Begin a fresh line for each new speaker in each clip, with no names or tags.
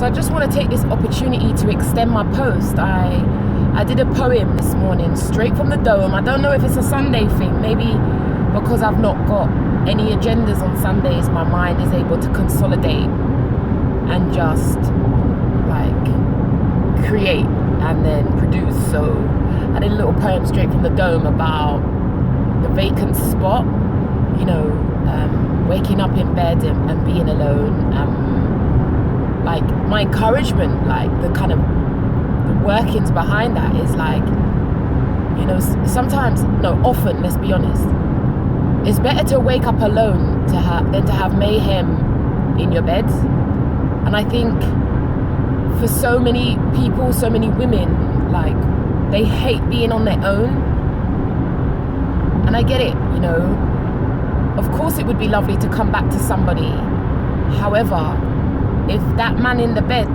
So I just want to take this opportunity to extend my post. I did a poem this morning straight from the dome. I don't know if it's a Sunday thing. Maybe because I've not got any agendas on Sundays, my mind is able to consolidate and just like create and then produce. So I did a little poem straight from the dome about the vacant spot, you know, waking up in bed and being alone. Like my encouragement, like the kind of the workings behind that is like, you know, sometimes, no, often, let's be honest, it's better to wake up alone than to have mayhem in your bed. And I think for so many people, so many women, like they hate being on their own. And I get it, you know, of course it would be lovely to come back to somebody. However, if that man in the bed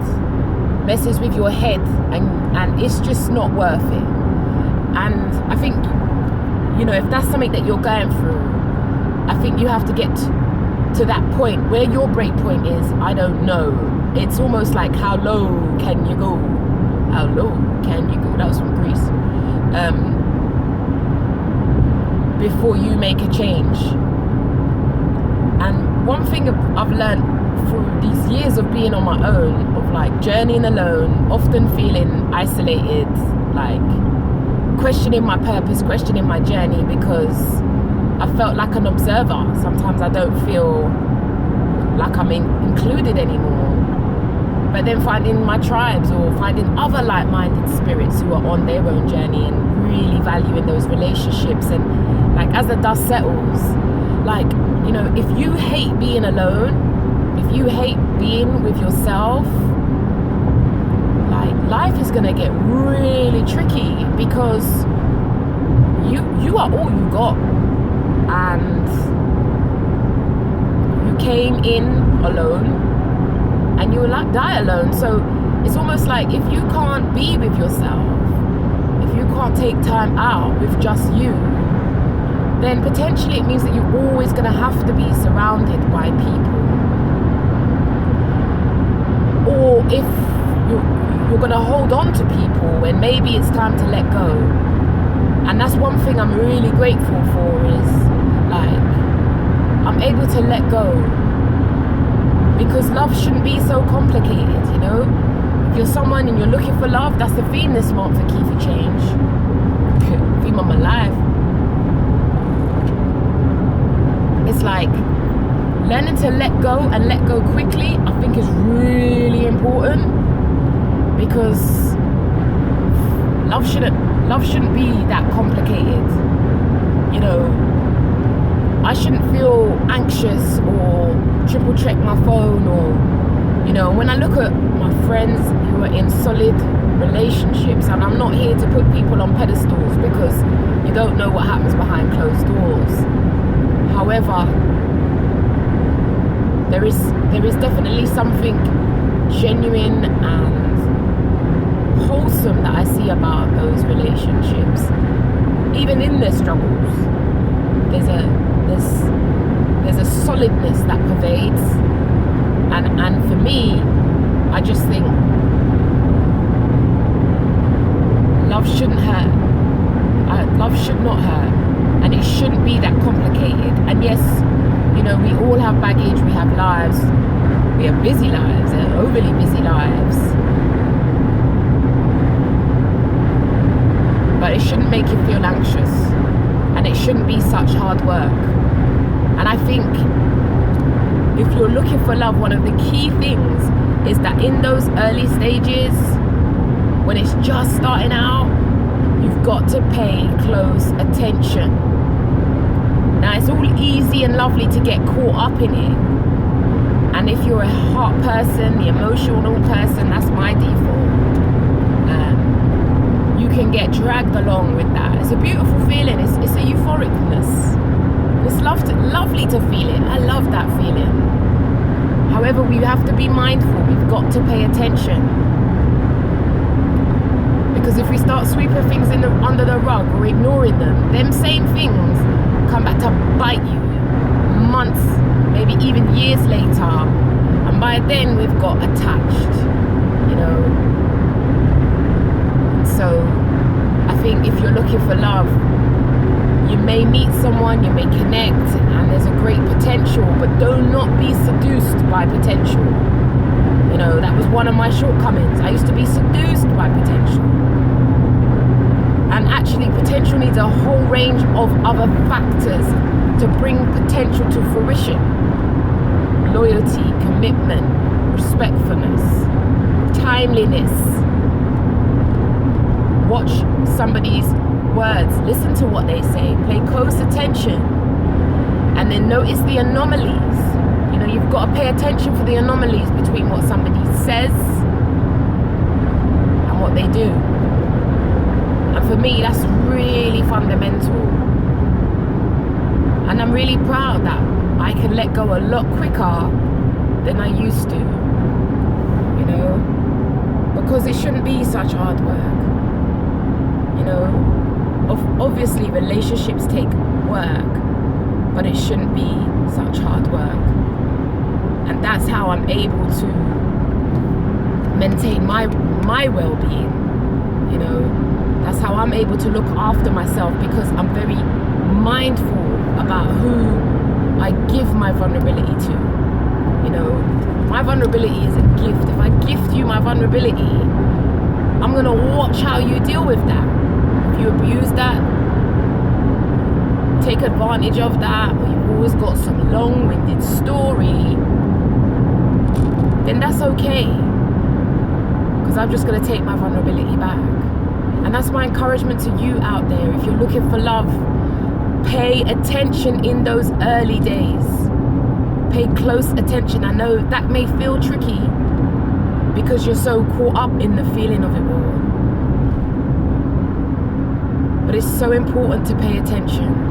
messes with your head and it's just not worth it. And I think, you know, if that's something that you're going through, I think you have to get to that point where your break point is. I don't know. It's almost like, how low can you go? How low can you go? That was from Greece. Before you make a change. And one thing I've learned through these years of being on my own, of like journeying alone, often feeling isolated, like questioning my purpose, questioning my journey, because I felt like an observer. Sometimes I don't feel like I'm included anymore. But then finding my tribes or finding other like-minded spirits who are on their own journey and really valuing those relationships, and like as the dust settles, like, you know, if you hate being alone, if you hate being with yourself, like life is gonna get really tricky, because you are all you got, and you came in alone and you will like die alone. So it's almost like if you can't be with yourself, if you can't take time out with just you, then potentially it means that you're always gonna have to be surrounded by people. Or if you're going to hold on to people when maybe it's time to let go. And that's one thing I'm really grateful for, is like I'm able to let go, because love shouldn't be so complicated, you know. If you're someone and you're looking for love, that's the theme this month for Key for Change. Theme of my life. It's like learning to let go, and let go quickly, I think is really important, because love shouldn't be that complicated. You know, I shouldn't feel anxious or triple check my phone, or, you know, when I look at my friends who are in solid relationships, and I'm not here to put people on pedestals, because you don't know what happens behind closed doors. However, there is definitely something genuine and wholesome that I see about those relationships. Even in their struggles, there's a solidness that pervades. And for me, I just think love shouldn't hurt. Love should not hurt, and it shouldn't be that complicated. And yes, you know, we all have baggage, we have lives, we have busy lives, overly busy lives. But it shouldn't make you feel anxious, and it shouldn't be such hard work. And I think if you're looking for love, one of the key things is that in those early stages, when it's just starting out, you've got to pay close attention. Now, it's all easy and lovely to get caught up in it. And if you're a heart person, the emotional person, that's my default. You can get dragged along with that. It's a beautiful feeling. It's a euphoricness. It's lovely to feel it. I love that feeling. However, we have to be mindful. We've got to pay attention. Because if we start sweeping things under the rug or ignoring them same things come back to bite you months, maybe even years later. And by then we've got attached. So I think if you're looking for love, you may meet someone, you may connect, and there's a great potential, but do not be seduced by potential. You know, that was one of my shortcomings. I used to be seduced by potential. And actually, potential needs a whole range of other factors to bring potential to fruition. Loyalty, commitment, respectfulness, timeliness. Watch somebody's words, listen to what they say, pay close attention, and then notice the anomalies. You know, you've got to pay attention for the anomalies between what somebody says and what they do. And for me, that's really fundamental. And I'm really proud that I can let go a lot quicker than I used to, you know, because it shouldn't be such hard work. You know, obviously relationships take work, but it shouldn't be such hard work. And that's how I'm able to maintain my well-being. You know, that's how I'm able to look after myself, because I'm very mindful about who I give my vulnerability to. You know, my vulnerability is a gift. If I gift you my vulnerability, I'm gonna watch how you deal with that. If you abuse that, take advantage of that, or you've always got some long-winded story, then that's okay, because I'm just going to take my vulnerability back. And that's my encouragement to you out there. If you're looking for love, pay attention in those early days. Pay close attention. I know that may feel tricky because you're so caught up in the feeling of it all. But it's so important to pay attention.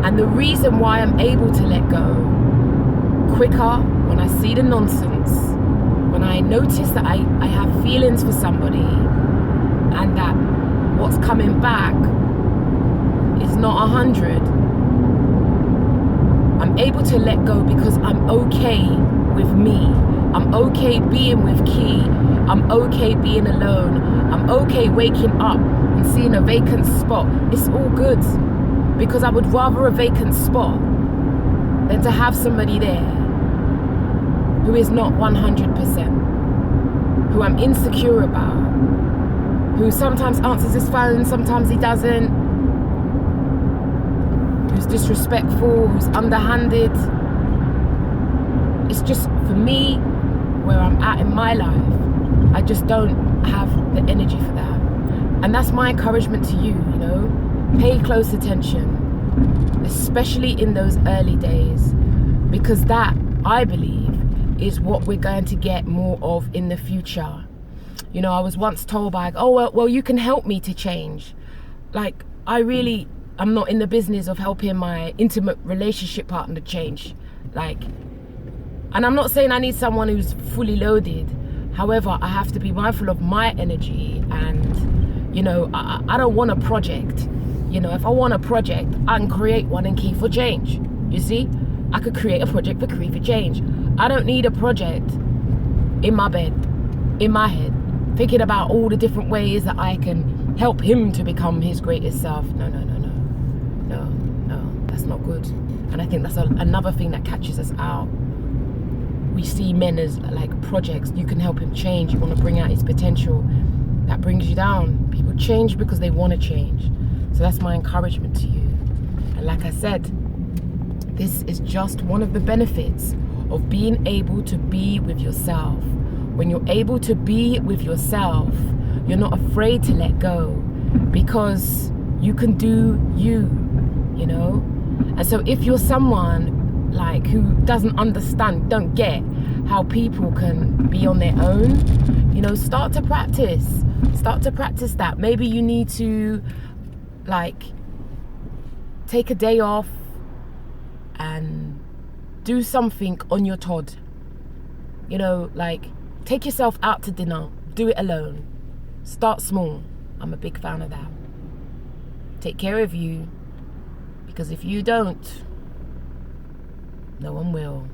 And the reason why I'm able to let go quicker when I see the nonsense, when I notice that I have feelings for somebody and that what's coming back is not 100, I'm able to let go because I'm okay with me. I'm okay being with Key. I'm okay being alone. I'm okay waking up and seeing a vacant spot. It's all good, because I would rather a vacant spot than to have somebody there who is not 100%, who I'm insecure about, who sometimes answers his phone, sometimes he doesn't, who's disrespectful, who's underhanded. It's just, for me, where I'm at in my life, I just don't have the energy for that. And that's my encouragement to you, you know. Pay close attention, especially in those early days, because that, I believe, is what we're going to get more of in the future. You know, I was once told by, well, you can help me to change. Like, I'm not in the business of helping my intimate relationship partner change. Like, and I'm not saying I need someone who's fully loaded. However, I have to be mindful of my energy, and, you know, I don't want a project. You know, if I want a project, I can create one in Key for Change. You see, I could create a project for Key for Change. I don't need a project in my bed, in my head, thinking about all the different ways that I can help him to become his greatest self. No, that's not good. And I think that's another thing that catches us out. We see men as like projects. You can help him change. You want to bring out his potential. That brings you down. People change because they want to change. So that's my encouragement to you. And like I said, this is just one of the benefits of being able to be with yourself. When you're able to be with yourself, you're not afraid to let go, because you can do you, you know? And so if you're someone like who doesn't understand, don't get how people can be on their own, you know, start to practice that. Maybe you need to like take a day off and do something on your Todd. You know, like take yourself out to dinner, do it alone. Start small. I'm a big fan of that. Take care of you, because if you don't, no one will.